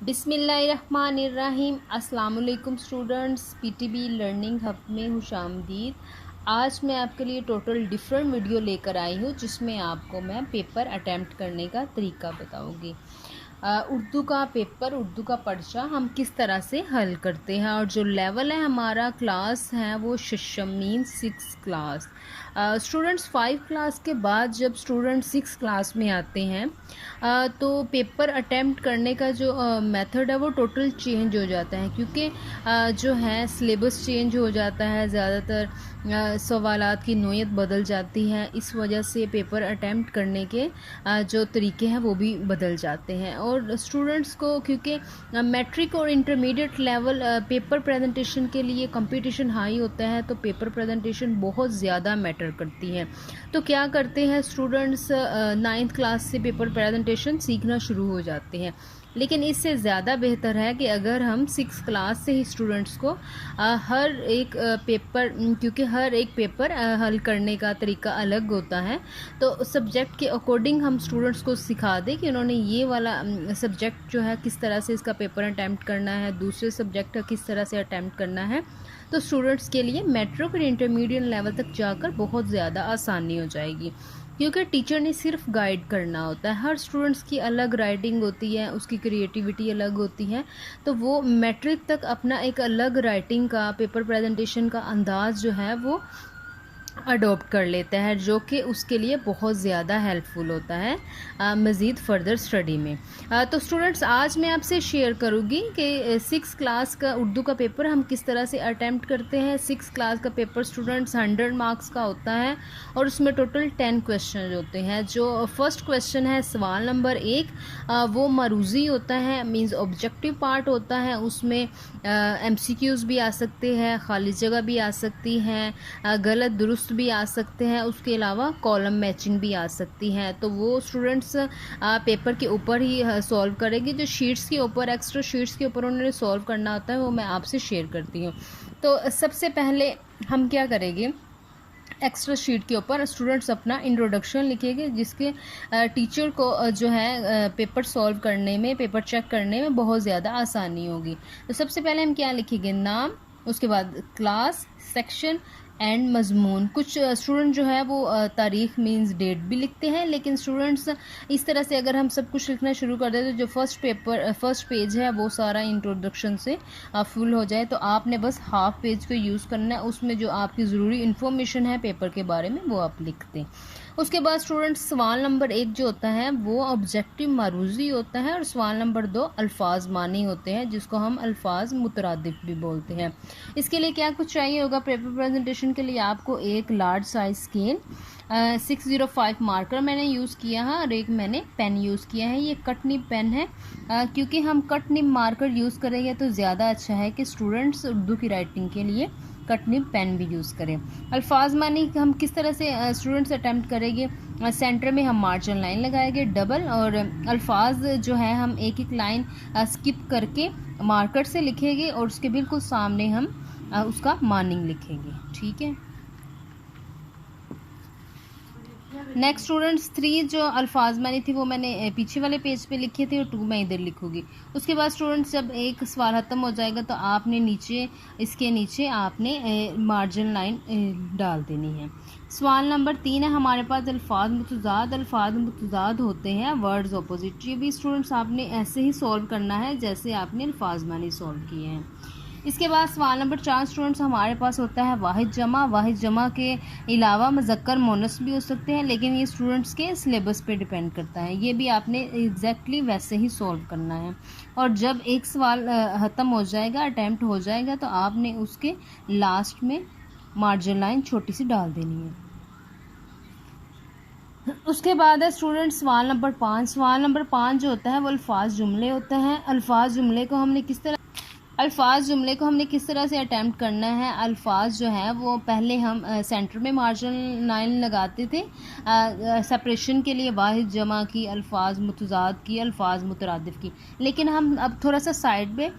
बिस्मिल्लाहिर्रहमानिर्रहीम। अस्सलाम वालेकुम स्टूडेंट्स, पीटीबी लर्निंग हब में खुशामदीद। आज मैं आपके लिए टोटल डिफरेंट वीडियो लेकर आई हूँ जिसमें आपको मैं पेपर अटैम्प्ट करने का तरीका बताऊँगी। उर्दू का पेपर, उर्दू का पर्चा हम किस तरह से हल करते हैं, और जो लेवल है हमारा क्लास है वो शशम मीन 6 क्लास। स्टूडेंट्स 5 क्लास के बाद जब स्टूडेंट 6 क्लास में आते हैं तो पेपर अटेम्प्ट करने का जो मेथड है वो टोटल चेंज हो जाता है, क्योंकि जो है सिलेबस चेंज हो जाता है, ज़्यादातर सवालात की नोयत बदल जाती है। इस वजह से पेपर अटेम्प्ट करने के जो तरीके हैं वो भी बदल जाते हैं। और स्टूडेंट्स को क्योंकि मैट्रिक और इंटरमीडिएट लेवल पेपर प्रेजेंटेशन के लिए कंपटीशन हाई होता है, तो पेपर प्रेजेंटेशन बहुत ज़्यादा मैटर करती है। तो क्या करते हैं स्टूडेंट्स, 9th क्लास से पेपर प्रेजेंटेशन सीखना शुरू हो जाते हैं। लेकिन इससे ज़्यादा बेहतर है कि अगर हम 6 क्लास से ही स्टूडेंट्स को हर एक पेपर, क्योंकि हर एक पेपर हल करने का तरीका अलग होता है, तो सब्जेक्ट के अकॉर्डिंग हम स्टूडेंट्स को सिखा दें कि उन्होंने ये वाला सब्जेक्ट जो है किस तरह से इसका पेपर अटैम्प्ट करना है, दूसरे सब्जेक्ट का किस तरह से अटैम्प्ट करना है। तो स्टूडेंट्स के लिए मैट्रिक और इंटरमीडिएट लेवल तक जाकर बहुत ज़्यादा आसानी हो जाएगी, क्योंकि टीचर ने सिर्फ गाइड करना होता है। हर स्टूडेंट्स की अलग राइटिंग होती है, उसकी क्रिएटिविटी अलग होती है, तो वो मैट्रिक तक अपना एक अलग राइटिंग का, पेपर प्रेजेंटेशन का अंदाज़ जो है वो अडॉप्ट कर लेता है, जो कि उसके लिए बहुत ज़्यादा हेल्पफुल होता है मज़ीद फ़र्दर स्टडी में। तो स्टूडेंट्स, आज मैं आपसे शेयर करूँगी कि 6 क्लास का उर्दू का पेपर हम किस तरह से अटैम्प्ट करते हैं। 6 क्लास का पेपर स्टूडेंट्स 100 मार्क्स का होता है और उसमें टोटल 10 क्वेश्चन होते हैं। जो फर्स्ट क्वेश्चन है सवाल नंबर 1, वो मरूज़ी होता है, मीन्स ऑब्जेक्टिव पार्ट होता है। उसमें MCQs भी आ सकते हैं, खाली जगह भी आ सकती हैं, गलत दुरुस्त भी आ सकते हैं, उसके अलावा कॉलम मैचिंग भी आ सकती हैं। तो वो स्टूडेंट्स पेपर के ऊपर ही सॉल्व करेंगे। जो शीट्स के ऊपर, एक्स्ट्रा शीट्स के ऊपर उन्होंने सॉल्व करना होता है, वो मैं आपसे शेयर करती हूँ। तो सबसे पहले हम क्या करेंगे, एक्स्ट्रा शीट के ऊपर स्टूडेंट्स अपना इंट्रोडक्शन लिखेंगे, जिसके टीचर को जो है पेपर सॉल्व करने में, पेपर चेक करने में बहुत ज़्यादा आसानी होगी। तो सबसे पहले हम क्या लिखेंगे, नाम, उसके बाद क्लास, सेक्शन एंड मजमून। कुछ स्टूडेंट जो है वो तारीख मींस डेट भी लिखते हैं, लेकिन स्टूडेंट्स इस तरह से अगर हम सब कुछ लिखना शुरू कर दें तो जो फर्स्ट पेज है वो सारा इंट्रोडक्शन से फुल हो जाए। तो आपने बस हाफ पेज को यूज़ करना है, उसमें जो आपकी ज़रूरी इन्फॉर्मेशन है पेपर के बारे में वो आप लिख दें। उसके बाद स्टूडेंट्स सवाल नंबर 1 जो होता है वो ऑब्जेक्टिव मारूजी होता है, और सवाल नंबर 2 अल्फाज मानी होते हैं, जिसको हम अल्फाज मुतरादिफ भी बोलते हैं। इसके लिए क्या कुछ चाहिए होगा पेपर प्रेजेंटेशन के लिए, आपको एक लार्ज साइज स्केल, 605 मार्कर मैंने यूज़ किया है, और एक मैंने पेन यूज़ किया है। ये कट निब पेन है, क्योंकि हम कट निब मार्कर यूज़ करेंगे तो ज़्यादा अच्छा है कि स्टूडेंट्स उर्दू की राइटिंग के लिए कट निब पेन भी यूज़ करें। अल्फाज मानी हम किस तरह से स्टूडेंट्स अटैम्प्ट करेंगे, सेंटर में हम मार्जिन लाइन लगाएंगे डबल, और अल्फाज जो है हम एक एक लाइन स्किप करके मार्कर से लिखेंगे, और उसके बिल्कुल सामने हम उसका मानिंग लिखेंगे। ठीक है। नेक्स्ट स्टूडेंट्स 3 जो अल्फाज मानी थी वो मैंने पीछे वाले पेज पे लिखे थे, और 2 मैं इधर लिखूंगी। उसके बाद स्टूडेंट्स जब एक सवाल ख़त्म हो जाएगा तो आपने नीचे, इसके नीचे आपने मार्जिन लाइन डाल देनी है। सवाल नंबर 3 है हमारे पास अल्फाज मुतज़ाद। अल्फाज मुतज़ाद होते हैं वर्ड्स ऑपोजिट। ये भी स्टूडेंट्स आपने ऐसे ही सॉल्व करना है जैसे आपने अल्फाज मानी सॉल्व किए हैं। इसके बाद सवाल नंबर 4 स्टूडेंट्स हमारे पास होता है वाहिद जमा। वाहिद जमा के अलावा मुज़क्कर मोनस भी हो सकते हैं, लेकिन ये स्टूडेंट्स के सिलेबस पे डिपेंड करता है। ये भी आपने एग्जैक्टली वैसे ही सॉल्व करना है, और जब एक सवाल ख़त्म हो जाएगा, अटैम्प्ट हो जाएगा, तो आपने उसके लास्ट में मार्जिन लाइन छोटी सी डाल देनी है। उसके बाद है स्टूडेंट सवाल नंबर 5। सवाल नंबर 5 जो होता है वो अल्फाज जुमले होते हैं। अल्फाज जुमले को हमने किस तरह से अटैम्प्ट करना है। अल्फाज जो है वो पहले हम सेंटर में मार्जिन लाइन लगाते थे सेपरेशन के लिए, वाहिद जमा की, अल्फाज मुतज़ाद की, अल्फाज मुतरादिफ की। लेकिन हम अब थोड़ा सा साइड पे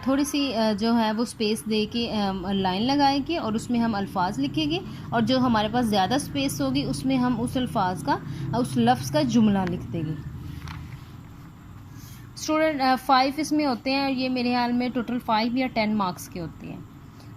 थोड़ी सी जो है वो स्पेस दे के लाइन लगाएंगे, और उसमें हम अल्फाज लिखेंगे, और जो हमारे पास ज़्यादा स्पेस होगी उसमें हम उस अल्फाज का, उस लफ्ज़ का जुमला लिख देंगे। स्टूडेंट 5 इसमें होते हैं और ये मेरे ख्याल में टोटल 5 या 10 मार्क्स के होते हैं।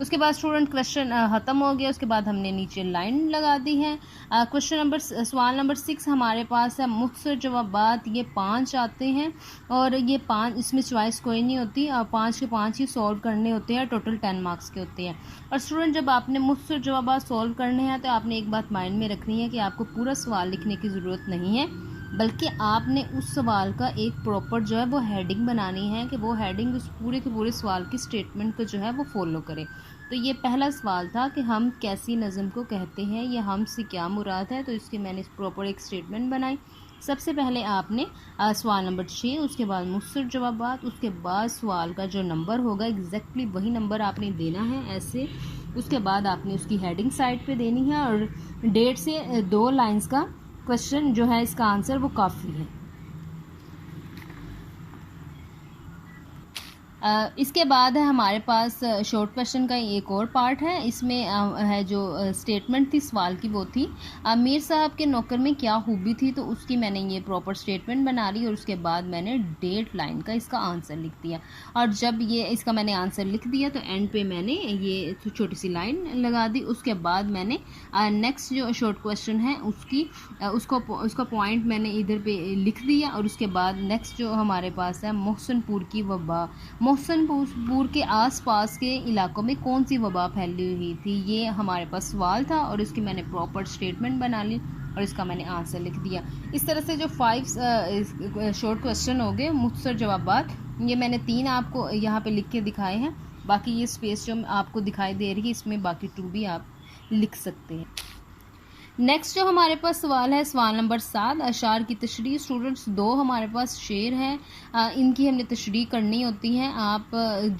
उसके बाद स्टूडेंट क्वेश्चन ख़त्म हो गया। उसके बाद हमने नीचे लाइन लगा दी है। सवाल नंबर 6 हमारे पास है मुख्तसर जवाबात। ये 5 आते हैं और ये 5 इसमें चॉइस कोई नहीं होती और 5 के 5 ही सॉल्व करने होते हैं। टोटल 10 मार्क्स के होते हैं। और स्टूडेंट जब आपने मुख्तसर जवाबात सॉल्व करने हैं तो आपने एक बात माइंड में रखनी है कि आपको पूरा सवाल लिखने की ज़रूरत नहीं है, बल्कि आपने उस सवाल का एक प्रॉपर जो है वो हेडिंग बनानी है कि वो हेडिंग उस पूरे के पूरे सवाल की स्टेटमेंट को जो है वो फॉलो करे। तो ये पहला सवाल था कि हम कैसी नज़म को कहते हैं या हमसे क्या मुराद है, तो इसकी मैंने प्रॉपर एक स्टेटमेंट बनाई। सबसे पहले आपने सवाल नंबर 6, उसके बाद मुख्तसर जवाबात, उसके बाद सवाल का जो नंबर होगा एग्जैक्टली वही नंबर आपने देना है ऐसे। उसके बाद आपने उसकी हेडिंग साइड पे देनी है और 1.5 से 2 लाइंस का क्वेश्चन जो है इसका आंसर वो काफ़ी है। इसके बाद है हमारे पास शॉर्ट क्वेश्चन का एक और पार्ट है। इसमें है जो स्टेटमेंट थी सवाल की वो थी मीर साहब के नौकर में क्या खूबी थी, तो उसकी मैंने ये प्रॉपर स्टेटमेंट बना ली और उसके बाद मैंने 1.5 लाइन का इसका आंसर लिख दिया। और जब ये इसका मैंने आंसर लिख दिया तो एंड पे मैंने ये छोटी सी लाइन लगा दी। उसके बाद मैंने नेक्स्ट जो शॉर्ट क्वेश्चन है उसका पॉइंट मैंने इधर पे लिख दिया। और उसके बाद नेक्स्ट जो हमारे पास है मोहसनपुर की वबा, मोहसनपुर के आसपास के इलाकों में कौन सी वबा फैली हुई थी, ये हमारे पास सवाल था और इसकी मैंने प्रॉपर स्टेटमेंट बना ली और इसका मैंने आंसर लिख दिया। इस तरह से जो 5 शॉर्ट क्वेश्चन हो गए मुख्तसर जवाबात, ये मैंने 3 आपको यहाँ पे लिख के दिखाए हैं। बाकी ये स्पेस जो आपको दिखाई दे रही है इसमें बाकी 2 भी आप लिख सकते हैं। नेक्स्ट जो हमारे पास सवाल है सवाल नंबर 7, अशार की तशरीह। स्टूडेंट्स 2 हमारे पास शेर हैं, इनकी हमने तशरीह करनी होती है। आप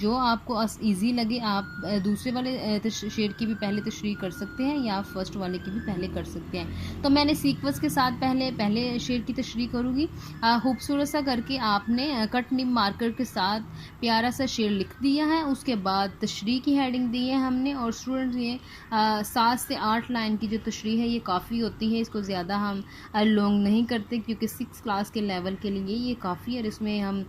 जो आपको इजी लगे आप दूसरे वाले शेर की भी पहले तशरीह कर सकते हैं या फर्स्ट वाले की भी पहले कर सकते हैं। तो मैंने सीक्वेंस के साथ पहले शेर की तशरीह करूँगी। खूबसूरत सा करके आपने कट निब मार्कर के साथ प्यारा सा शेर लिख दिया है। उसके बाद तशरीह की हेडिंग दी है हमने। और स्टूडेंट्स ये 7 से 8 लाइन की जो तशरीह है ये काफ़ी होती है, इसको ज़्यादा हम लॉन्ग नहीं करते क्योंकि 6 क्लास के लेवल के लिए ये काफ़ी है। और इसमें हम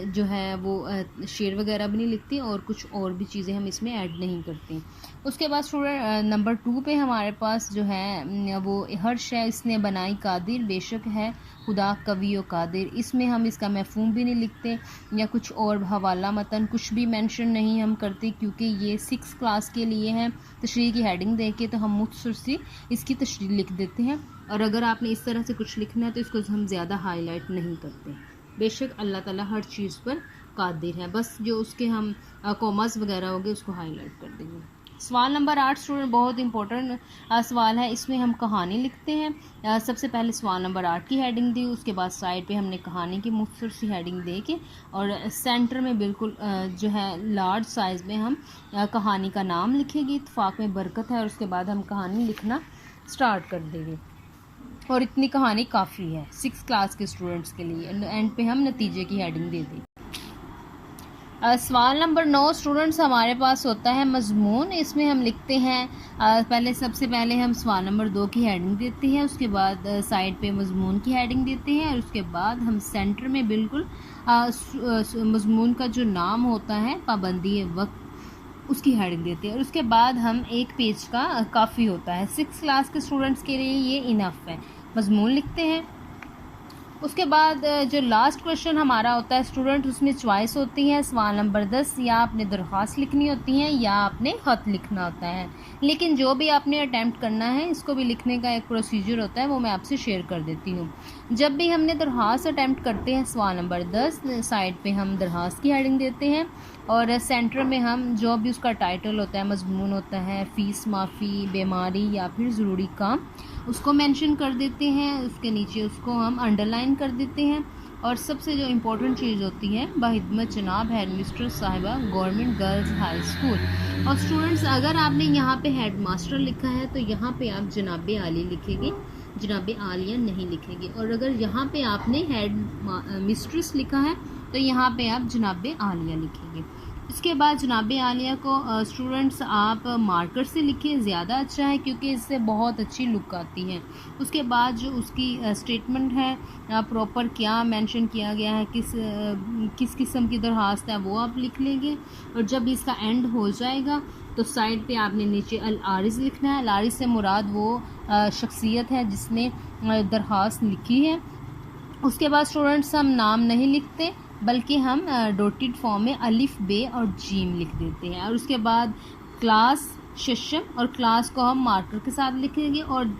जो है वो शेर वगैरह भी नहीं लिखते और कुछ और भी चीज़ें हम इसमें ऐड नहीं करते। उसके बाद स्टूडेंट नंबर 2 पे हमारे पास जो है वो हर शय इसने बनाई कादिर, बेशक है खुदा कवी व कादिर। इसमें हम इसका मफ़हूम भी नहीं लिखते या कुछ और हवाला मतन कुछ भी मेंशन नहीं हम करते क्योंकि ये 6 क्लास के लिए है। तशरीह की हेडिंग दे के तो हम मुख्तसर सी इसकी तशरीह लिख देते हैं और अगर आपने इस तरह से कुछ लिखना है तो इसको हम ज़्यादा हाईलाइट नहीं करते। बेशक अल्लाह ताला हर चीज़ पर कादिर है, बस जो उसके हम कॉमास वगैरह हो गए उसको हाईलाइट कर देंगे। सवाल नंबर 8 स्टूडेंट बहुत इंपॉर्टेंट सवाल है, इसमें हम कहानी लिखते हैं। सबसे पहले सवाल नंबर 8 की हेडिंग दी, उसके बाद साइड पे हमने कहानी की मुख्तसर सी हेडिंग दे के और सेंटर में बिल्कुल जो है लार्ज साइज़ में हम कहानी का नाम लिखेंगे, इत्तफाक में बरकत है। और उसके बाद हम कहानी लिखना स्टार्ट कर देंगे और इतनी कहानी काफ़ी है 6 क्लास के स्टूडेंट्स के लिए। एंड पे हम नतीजे की हेडिंग दे दें। सवाल नंबर 9 स्टूडेंट्स हमारे पास होता है मजमून। इसमें हम लिखते हैं सबसे पहले हम सवाल नंबर 2 की हेडिंग देते हैं, उसके बाद साइड पे मजमून की हेडिंग देते हैं और उसके बाद हम सेंटर में बिल्कुल मजमून का जो नाम होता है पाबंदी वक्त उसकी हेडिंग देते हैं। और उसके बाद हम एक पेज का काफ़ी होता है 6 क्लास के स्टूडेंट्स के लिए ये इनफ है, मजमून लिखते हैं। उसके बाद जो लास्ट क्वेश्चन हमारा होता है स्टूडेंट उसमें चॉइस होती है सवाल नंबर 10, या आपने दरख्वास्त लिखनी होती है या आपने ख़त लिखना होता है। लेकिन जो भी आपने अटैम्प्ट करना है इसको भी लिखने का एक प्रोसीजर होता है, वो मैं आपसे शेयर कर देती हूँ। जब भी हमने दरख्वास्त अटैम्प्ट करते हैं सवाल नंबर 10 साइड पे हम दरख्वास्त की हेडिंग देते हैं और सेंटर में हम जो भी उसका टाइटल होता है, मजमून होता है, फ़ीस माफ़ी, बीमारी या फिर ज़रूरी काम, उसको मेंशन कर देते हैं। उसके नीचे उसको हम अंडरलाइन कर देते हैं। और सबसे जो इम्पोर्टेंट चीज़ होती है बाहिदमत जनाब हेड मिस्ट्रेस साहिबा गवर्नमेंट गर्ल्स हाई स्कूल। और स्टूडेंट्स अगर आपने यहाँ पे हेड मास्टर लिखा है तो यहाँ पे आप जनाब आली लिखेंगे, जनाब आलिया नहीं लिखेंगे। और अगर यहाँ पे आपने हेड मिस्ट्रेस लिखा है तो यहाँ पे आप जनाब आलिया लिखेंगे। इसके बाद जनाब आलिया को स्टूडेंट्स आप मार्कर से लिखें, ज़्यादा अच्छा है क्योंकि इससे बहुत अच्छी लुक आती है। उसके बाद जो उसकी स्टेटमेंट है प्रॉपर क्या मेंशन किया गया है, किस किस्म की दरख्वास्त है वो आप लिख लेंगे। और जब इसका एंड हो जाएगा तो साइड पे आपने नीचे अल आरिज़ लिखना है। अल आरिज़ से मुराद वो शख्सियत है जिसने दरख्वास्त लिखी है। उसके बाद स्टूडेंट्स हम नाम नहीं लिखते बल्कि हम डॉटेड फॉर्म में अलिफ बे और जीम लिख देते हैं। और उसके बाद क्लास सेशन और क्लास को हम मार्कर के साथ लिखेंगे और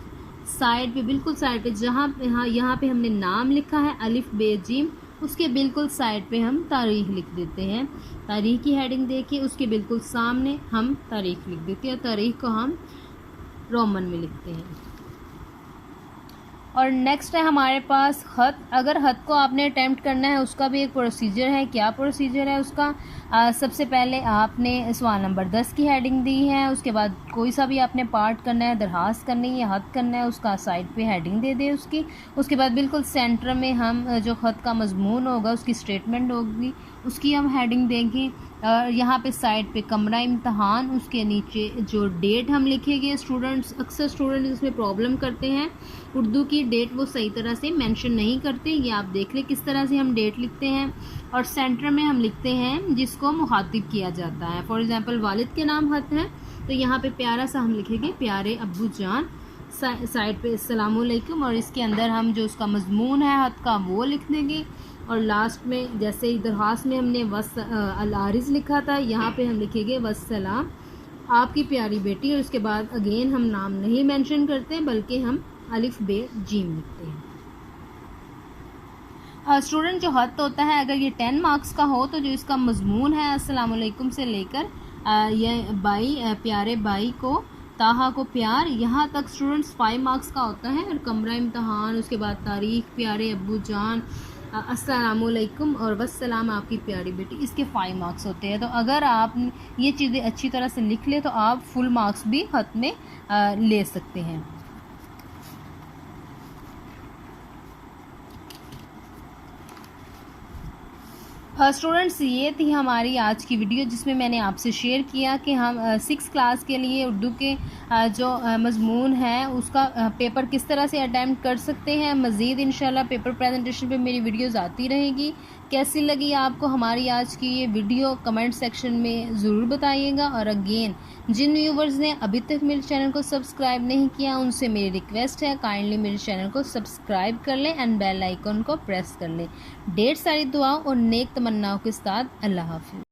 साइड पे बिल्कुल साइड पे जहाँ पे यहाँ पे हमने नाम लिखा है अलिफ बे जीम, उसके बिल्कुल साइड पे हम तारीख लिख देते हैं। तारीख की हेडिंग देखिए, उसके बिल्कुल सामने हम तारीख लिख देते हैं। तारीख को हम रोमन में लिखते हैं। और नेक्स्ट है हमारे पास ख़त। अगर ख़त को आपने अटैम्प्ट करना है उसका भी एक प्रोसीजर है। क्या प्रोसीजर है उसका? सबसे पहले आपने सवाल नंबर 10 की हेडिंग दी है, उसके बाद कोई सा भी आपने पार्ट करना है, दरख्वास्त करनी है या ख़त करना है, उसका साइड पे हेडिंग दे दे उसकी। उसके बाद बिल्कुल सेंटर में हम जो ख़त का मजमून होगा, उसकी स्टेटमेंट होगी, उसकी हम हेडिंग देंगे। यहाँ पे साइड पे कमरा इम्तहान, उसके नीचे जो डेट हम लिखेंगे। स्टूडेंट्स अक्सर स्टूडेंट इसमें प्रॉब्लम करते हैं, उर्दू की डेट वो सही तरह से मेंशन नहीं करते। ये आप देख लें किस तरह से हम डेट लिखते हैं। और सेंटर में हम लिखते हैं जिसको मुखातिब किया जाता है। फॉर एग्जांपल वालिद के नाम ख़त है तो यहाँ पे प्यारा सा हम लिखेंगे प्यारे अब्बू जान, साइड पे अस्सलामुअलैकुम, और इसके अंदर हम जो उसका मजमून है ख़त का वो लिख देंगे। और लास्ट में जैसे ही दरख्वास्त में हमने अल आरिज़ लिखा था, यहाँ पे हम लिखेंगे वस्सलाम आपकी प्यारी बेटी। और उसके बाद अगेन हम नाम नहीं मेंशन करते बल्कि हम अलिफ बे जीम लिखते हैं। स्टूडेंट जो ख़त होता है अगर ये 10 मार्क्स का हो तो जो इसका मजमून है अस्सलाम वालेकुम से लेकर ये बाई प्यारे बाई को ताहा को प्यार, यहाँ तक स्टूडेंट्स 5 मार्क्स का होता है। और कमरा इम्तहान, उसके बाद तारीख, प्यारे अब्बू जान, अस्सलामुअलैकुम और वस्सलाम आपकी प्यारी बेटी, इसके 5 मार्क्स होते हैं। तो अगर आप ये चीज़ें अच्छी तरह से लिख ले तो आप फुल मार्क्स भी ख़त में ले सकते हैं। स्टूडेंट्स ये थी हमारी आज की वीडियो जिसमें मैंने आपसे शेयर किया कि हम 6 क्लास के लिए उर्दू के जो मजमून है उसका पेपर किस तरह से अटैम्प्ट कर सकते हैं। मज़ीद इंशाल्लाह पेपर प्रेजेंटेशन पे मेरी वीडियोस आती रहेगी। कैसी लगी आपको हमारी आज की ये वीडियो कमेंट सेक्शन में ज़रूर बताइएगा। और अगेन जिन व्यूवर्स ने अभी तक मेरे चैनल को सब्सक्राइब नहीं किया उनसे मेरी रिक्वेस्ट है काइंडली मेरे चैनल को सब्सक्राइब कर लें एंड बेल आइकन को प्रेस कर लें। ढेर सारी दुआओं और नेक तमन्नाओं के साथ अल्लाह हाफ़िज़।